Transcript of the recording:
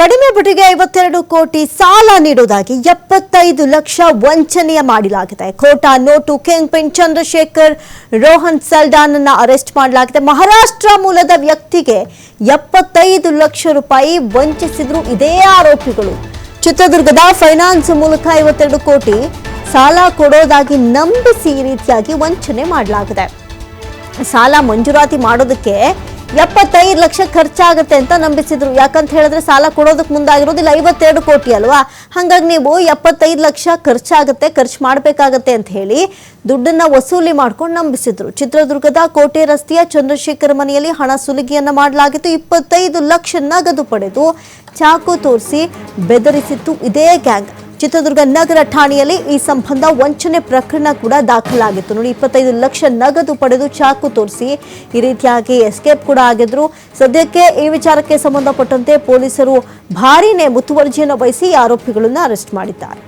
ಕಡಿಮೆ ಬಡ್ಡಿಗೆ 52 ಕೋಟಿ ಸಾಲ ನೀಡುವುದಾಗಿ 75 ಲಕ್ಷ ವಂಚನೆ ಮಾಡಲಾಗಿದೆ. ಖೋಟಾ note kingpin Chandrashekhar Rohan Saldanha arrest ಮಾಡಲಾಗಿದೆ. ಮಹಾರಾಷ್ಟ್ರ ಮೂಲದ ವ್ಯಕ್ತಿಗೆ 75 ಲಕ್ಷ ರೂಪಾಯಿ ವಂಚಿಸಿದ್ರು ಇದೇ ಆರೋಪಿಗಳು. ಚಿತ್ರದುರ್ಗದ ಫೈನಾನ್ಸ್ ಮೂಲಕ 52 ಕೋಟಿ ಸಾಲ ಕೊಡೋದಾಗಿ ನಂಬಿಸಿ ಈ ರೀತಿಯಾಗಿ ವಂಚನೆ ಮಾಡಲಾಗಿದೆ. ಸಾಲ ಮಂಜೂರಾತಿ ಮಾಡೋದಕ್ಕೆ 75 ಲಕ್ಷ ಖರ್ಚಾಗುತ್ತೆ ಅಂತ ನಂಬಿಸಿದ್ರು. ಯಾಕಂತ ಹೇಳಿದ್ರೆ ಸಾಲ ಕೊಡೋದಕ್ಕೆ ಮುಂದಾಗಿರೋದಿಲ್ಲ 52 ಕೋಟಿ ಅಲ್ವಾ, ಹಾಗಾಗಿ ನೀವು 75 ಲಕ್ಷ ಖರ್ಚು ಮಾಡಬೇಕಾಗತ್ತೆ ಅಂತ ಹೇಳಿ ದುಡ್ಡನ್ನ ವಸೂಲಿ ಮಾಡ್ಕೊಂಡು ನಂಬಿಸಿದ್ರು. ಚಿತ್ರದುರ್ಗದ ಕೋಟೆ ರಸ್ತೆಯ ಚಂದ್ರಶೇಖರ್ ಮನೆಯಲ್ಲಿ ಹಣ ಸುಲಿಗೆಯನ್ನ ಮಾಡಲಾಗಿತ್ತು. 25 ಲಕ್ಷ ನಗದು ಪಡೆದು ಚಾಕು ತೋರಿಸಿ ಬೆದರಿಸಿತ್ತು ಇದೇ ಗ್ಯಾಂಗ್. ಚಿತ್ರದುರ್ಗ ನಗರ ಠಾಣೆಯಲ್ಲಿ ಈ ಸಂಬಂಧ ವಂಚನೆ ಪ್ರಕರಣ ಕೂಡ ದಾಖಲಾಗಿತ್ತು. ನೋಡಿ, 25 ಲಕ್ಷ ನಗದು ಪಡೆದು ಚಾಕು ತೋರಿಸಿ ಈ ರೀತಿಯಾಗಿ ಎಸ್ಕೇಪ್ ಕೂಡ ಆಗಿದ್ರು. ಸದ್ಯಕ್ಕೆ ಈ ವಿಚಾರಕ್ಕೆ ಸಂಬಂಧಪಟ್ಟಂತೆ ಪೊಲೀಸರು ಭಾರೀನೇ ಮುತುವರ್ಜಿಯನ್ನು ವಹಿಸಿ ಆರೋಪಿಗಳನ್ನು ಅರೆಸ್ಟ್ ಮಾಡಿದ್ದಾರೆ.